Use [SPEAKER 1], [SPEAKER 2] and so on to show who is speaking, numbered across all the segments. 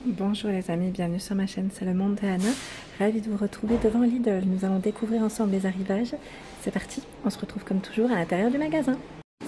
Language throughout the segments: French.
[SPEAKER 1] Bonjour les amis, bienvenue sur ma chaîne, c'est le monde de Anna. Ravie de vous retrouver devant Lidl. Nous allons découvrir ensemble les arrivages. C'est parti, on se retrouve comme toujours à l'intérieur du magasin.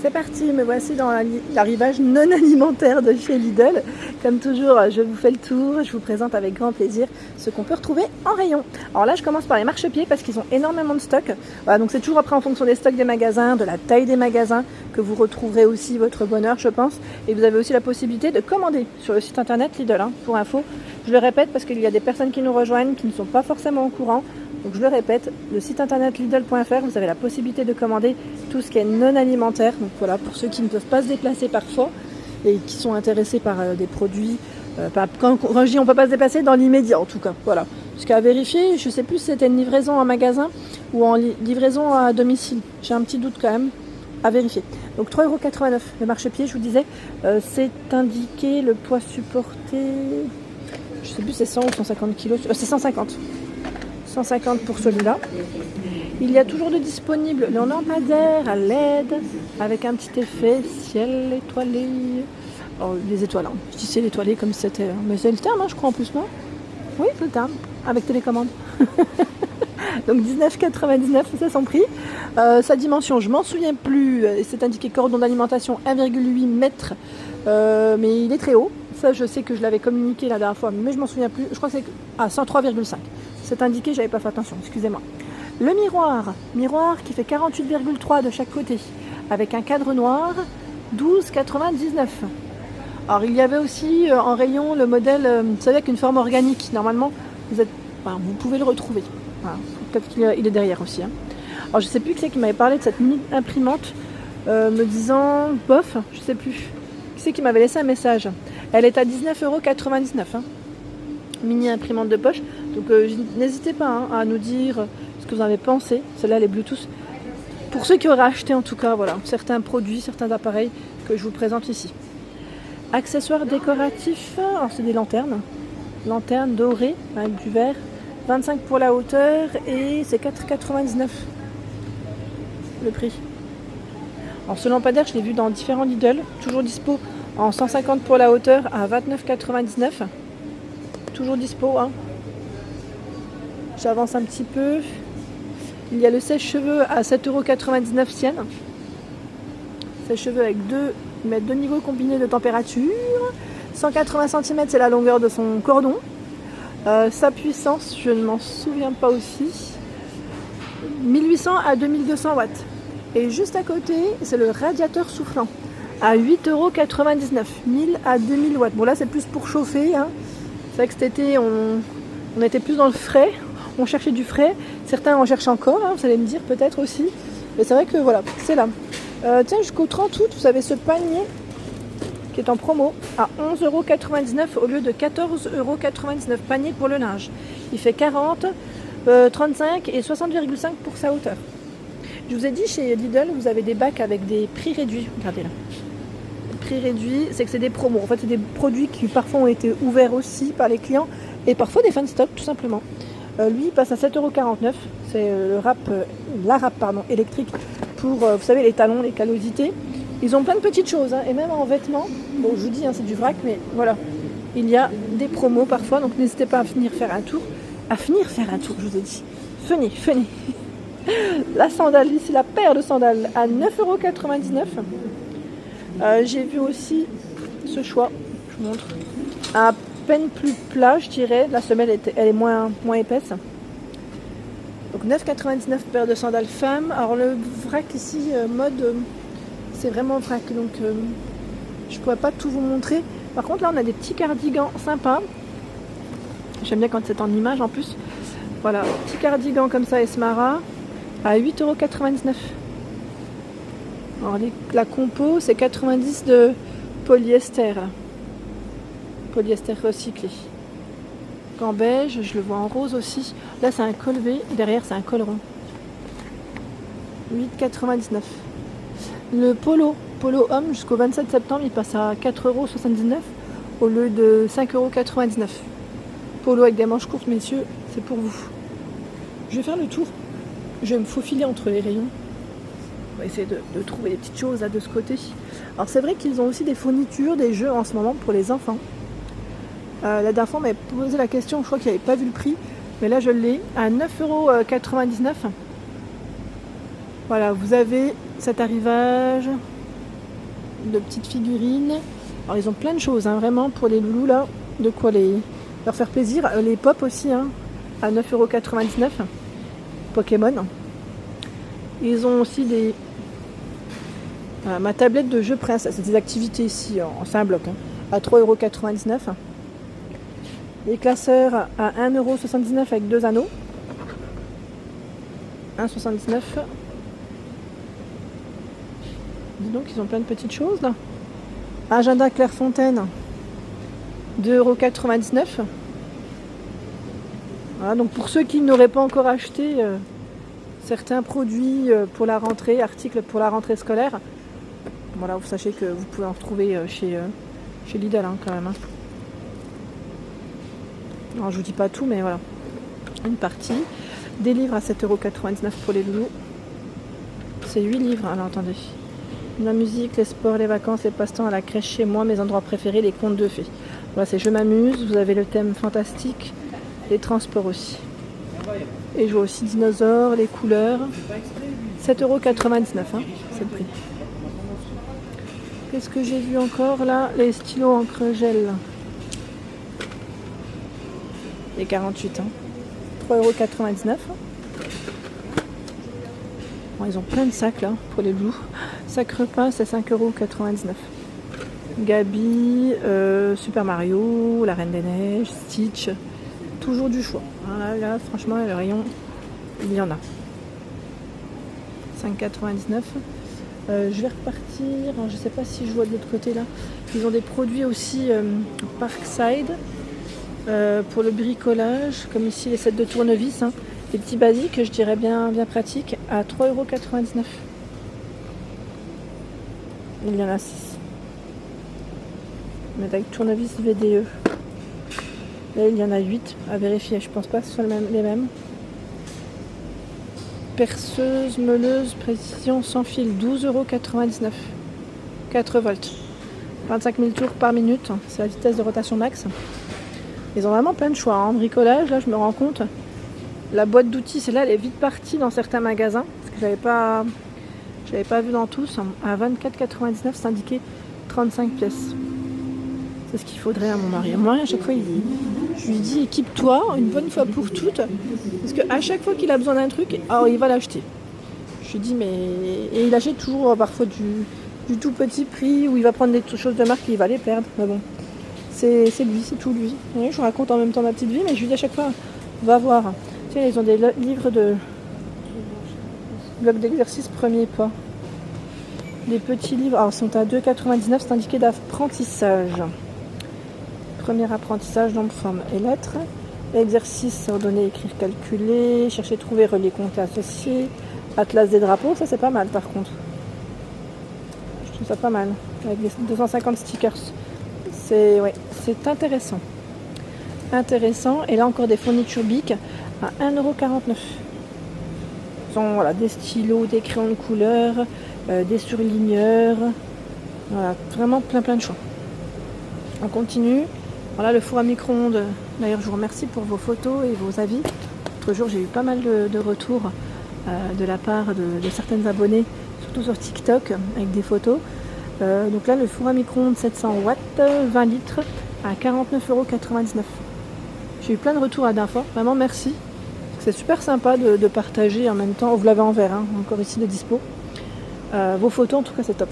[SPEAKER 1] C'est parti, me voici dans l'arrivage non alimentaire de chez Lidl. Comme toujours, je vous fais le tour, je vous présente avec grand plaisir ce qu'on peut retrouver en rayon. Alors là, je commence par les marchepieds parce qu'ils ont énormément de stock. Voilà, donc c'est toujours après en fonction des stocks des magasins, de la taille des magasins, que vous retrouverez aussi votre bonheur, je pense. Et vous avez aussi la possibilité de commander sur le site internet Lidl, pour info. Je le répète parce qu'il y a des personnes qui nous rejoignent qui ne sont pas forcément au courant. Donc je le répète, le site internet lidl.fr, vous avez la possibilité de commander tout ce qui est non alimentaire. Donc voilà, pour ceux qui ne peuvent pas se déplacer parfois et qui sont intéressés par des produits, quand je dis on ne peut pas se déplacer, dans l'immédiat en tout cas. Voilà. Jusqu'à vérifier, je ne sais plus si c'était une livraison en magasin ou en livraison à domicile. J'ai un petit doute quand même à vérifier. Donc 3,89 € le marchepied, je vous disais, c'est indiqué le poids supporté, je ne sais plus c'est 100 ou 150 kg, c'est 150. 150 pour celui-là. Il y a toujours de disponible le lampadaire à LED avec un petit effet ciel étoilé. Oh, les étoiles, je dis ciel étoilé comme si c'était. Mais c'est le terme, je crois en plus, non? Oui, c'est le terme, avec télécommande. Donc 19,99, c'est son prix. Sa dimension, je m'en souviens plus. C'est indiqué cordon d'alimentation 1,8 m. Mais il est très haut. Ça, je sais que je l'avais communiqué la dernière fois, mais je m'en souviens plus. Je crois que c'est 103,5. C'est indiqué, j'avais pas fait attention, excusez-moi. Le miroir qui fait 48,3 de chaque côté, avec un cadre noir, 12,99. Alors il y avait aussi en rayon le modèle, vous savez, avec une forme organique. Normalement, vous pouvez le retrouver. Voilà. Peut-être qu'il est derrière aussi. Alors je sais plus qui c'est qui m'avait parlé de cette mini imprimante, me disant, bof, je sais plus. Qui c'est qui m'avait laissé un message. Elle est à 19,99 €. Mini imprimante de poche. Donc n'hésitez pas à nous dire ce que vous en avez pensé. Celle-là, les Bluetooth. Pour ceux qui auraient acheté en tout cas, voilà, certains produits, certains appareils que je vous présente ici. Accessoires décoratifs, alors c'est des lanternes. Lanternes dorées avec du vert. 25 pour la hauteur et c'est 4,99 le prix. Alors ce lampadaire, je l'ai vu dans différents Lidl. Toujours dispo en 150 pour la hauteur à 29,99 €. Toujours dispo. J'avance un petit peu. Il y a le sèche-cheveux à 7,99 € Sienne. Sèche-cheveux avec deux niveaux combinés de température. 180 cm, c'est la longueur de son cordon. Sa puissance, je ne m'en souviens pas aussi. 1800 à 2200 watts. Et juste à côté, c'est le radiateur soufflant à 8,99 €. 1000 à 2000 watts. Bon là, c'est plus pour chauffer. C'est vrai que cet été, on était plus dans le frais. On cherchait du frais. Certains en cherchent encore, vous allez me dire peut-être aussi. Mais c'est vrai que voilà, c'est là. Tiens, jusqu'au 30 août, vous avez ce panier qui est en promo à 11,99 € au lieu de 14,99 €. Panier pour le linge. Il fait 40, 35 et 60,5 pour sa hauteur. Je vous ai dit, chez Lidl, vous avez des bacs avec des prix réduits. Regardez là. Prix réduit, c'est que c'est des promos. En fait, c'est des produits qui parfois ont été ouverts aussi par les clients et parfois des fins de stock tout simplement. Lui, il passe à 7,49 €. C'est la râpe électrique pour, vous savez, les talons, les callosités. Ils ont plein de petites choses et même en vêtements. Bon, je vous dis, c'est du vrac, mais voilà. Il y a des promos parfois, donc n'hésitez pas à venir faire un tour. Je vous ai dit. Venez. La sandale, ici, la paire de sandales à 9,99 €. J'ai vu aussi ce choix, je vous montre, à peine plus plat, je dirais. La semelle, elle est moins épaisse. Donc 9,99 € paire de sandales femmes. Alors le vrac ici, mode, c'est vraiment vrac, donc je pourrais pas tout vous montrer. Par contre là, on a des petits cardigans sympas. J'aime bien quand c'est en image en plus. Voilà, petit cardigan comme ça, Esmara, à 8,99 €. Alors la compo, c'est 90 de polyester. Polyester recyclé. En beige, je le vois en rose aussi. Là, c'est un col V, derrière, c'est un col rond. 8,99 €. Le polo homme, jusqu'au 27 septembre, il passe à 4,79 € au lieu de 5,99 €. Polo avec des manches courtes, messieurs, c'est pour vous. Je vais faire le tour. Je vais me faufiler entre les rayons. On va essayer de trouver des petites choses là de ce côté. Alors c'est vrai qu'ils ont aussi des fournitures, des jeux en ce moment pour les enfants. La dernière fois on m'avait posé la question, je crois qu'il n'avait pas vu le prix, mais là je l'ai à 9,99 €. Voilà, vous avez cet arrivage de petites figurines. Alors ils ont plein de choses, hein, vraiment pour les loulous là, de quoi leur faire plaisir. Les pop aussi, hein, à 9,99 €. Pokémon. Ils ont aussi ma tablette de jeu Prince, c'est des activités ici, c'est un bloc, hein, à 3,99 €. Les classeurs à 1,79 € avec 2 anneaux. 1,79 €. Dis donc, ils ont plein de petites choses là. Agenda Clairefontaine, 2,99 €. Voilà, donc pour ceux qui n'auraient pas encore acheté certains produits pour la rentrée, articles pour la rentrée scolaire, voilà, vous sachez que vous pouvez en retrouver chez Lidl, hein, quand même. Hein. Alors, je vous dis pas tout, mais voilà, une partie. Des livres à 7,99 € pour les loulous. C'est 8 livres, alors attendez. La musique, les sports, les vacances, les passe-temps à la crèche chez moi, mes endroits préférés, les contes de fées. Voilà, c'est je m'amuse, vous avez le thème fantastique, les transports aussi. Et je vois aussi dinosaures, les couleurs. 7,99 €, hein, c'est le prix. Qu'est-ce que j'ai vu encore là? Les stylos encre gel. Les 48, hein. 3,99 €. Bon, ils ont plein de sacs là pour les loups. Sac repas, c'est 5,99 €. Gabi, Super Mario, La Reine des Neiges, Stitch. Toujours du choix. Là, franchement, le rayon, il y en a. 5,99 €. Je vais repartir. Alors, je ne sais pas si je vois de l'autre côté là. Ils ont des produits aussi Parkside pour le bricolage, comme ici les sets de tournevis. Hein. Des petits basiques, je dirais bien pratiques, à 3,99 €. Il y en a 6. Mais avec tournevis VDE. Là, il y en a 8 à vérifier. Je pense pas que ce soit les mêmes. Perceuse, meuleuse, précision sans fil, 12,99 €. 4 volts. 25 000 tours par minute. C'est la vitesse de rotation max. Ils ont vraiment plein de choix. En bricolage, là, je me rends compte. La boîte d'outils, celle-là, elle est vite partie dans certains magasins. Parce que j'avais pas vu dans tous. À 24,99 €, c'est indiqué 35 pièces. C'est ce qu'il faudrait à mon mari. Moi, à chaque fois, je lui dis équipe-toi une bonne fois pour toutes. Parce qu'à chaque fois qu'il a besoin d'un truc, il va l'acheter. Je lui dis, mais. Et il achète toujours parfois du tout petit prix où il va prendre des choses de marque et il va les perdre. Mais bon, c'est lui, c'est tout lui. Oui, je vous raconte en même temps ma petite vie, mais je lui dis à chaque fois, va voir. Tu sais, ils ont des livres de blocs d'exercice premier pas. Des petits livres, alors ils sont à 2,99 €, c'est indiqué d'apprentissage. Premier apprentissage, nombre, forme et lettres. Exercice, ordonner, écrire, calculer, chercher, trouver, relier, compter, associer. Atlas des drapeaux, ça c'est pas mal par contre. Je trouve ça pas mal. Avec les 250 stickers. C'est intéressant. Intéressant. Et là encore des fournitures Bic à 1,49 €. Voilà, des stylos, des crayons de couleur, des surligneurs. Voilà, vraiment plein de choix. On continue. Voilà le four à micro-ondes. D'ailleurs, je vous remercie pour vos photos et vos avis. L'autre jour, j'ai eu pas mal de retours de la part de certaines abonnées, surtout sur TikTok, avec des photos. Donc là, le four à micro-ondes 700 watts, 20 litres, à 49,99 €. J'ai eu plein de retours la dernière fois. Vraiment, merci. C'est super sympa de partager en même temps. Vous l'avez en verre, hein, encore ici de dispo. Vos photos, en tout cas, c'est top.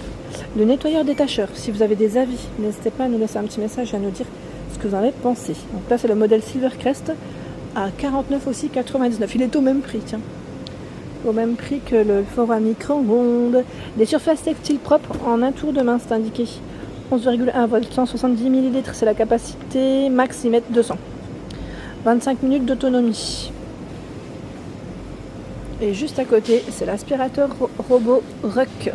[SPEAKER 1] Le nettoyeur détacheur, si vous avez des avis, n'hésitez pas à nous laisser un petit message et à nous dire ce que vous en avez pensé. Donc là, c'est le modèle Silvercrest à 49,99 €. Il est au même prix, tiens. Au même prix que le four à micro-ondes. Des surfaces textiles propres en un tour de main, c'est indiqué. 11,1 volts, 170 ml, c'est la capacité. Max, ils mettent 200. 25 minutes d'autonomie. Et juste à côté, c'est l'aspirateur robot Ruck.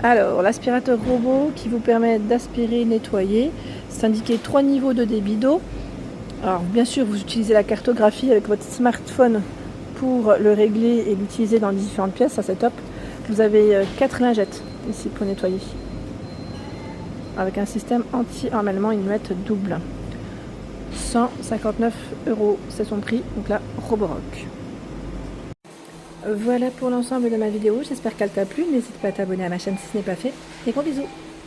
[SPEAKER 1] Alors, l'aspirateur robot qui vous permet d'aspirer, nettoyer. C'est indiqué 3 niveaux de débit d'eau. Alors, bien sûr, vous utilisez la cartographie avec votre smartphone pour le régler et l'utiliser dans différentes pièces. Ça, c'est top. Vous avez 4 lingettes ici pour nettoyer. Avec un système anti-emmêlement, une mouette double. 159 €, c'est son prix, donc là, Roborock. Voilà pour l'ensemble de ma vidéo, j'espère qu'elle t'a plu, n'hésite pas à t'abonner à ma chaîne si ce n'est pas fait, et gros bisous.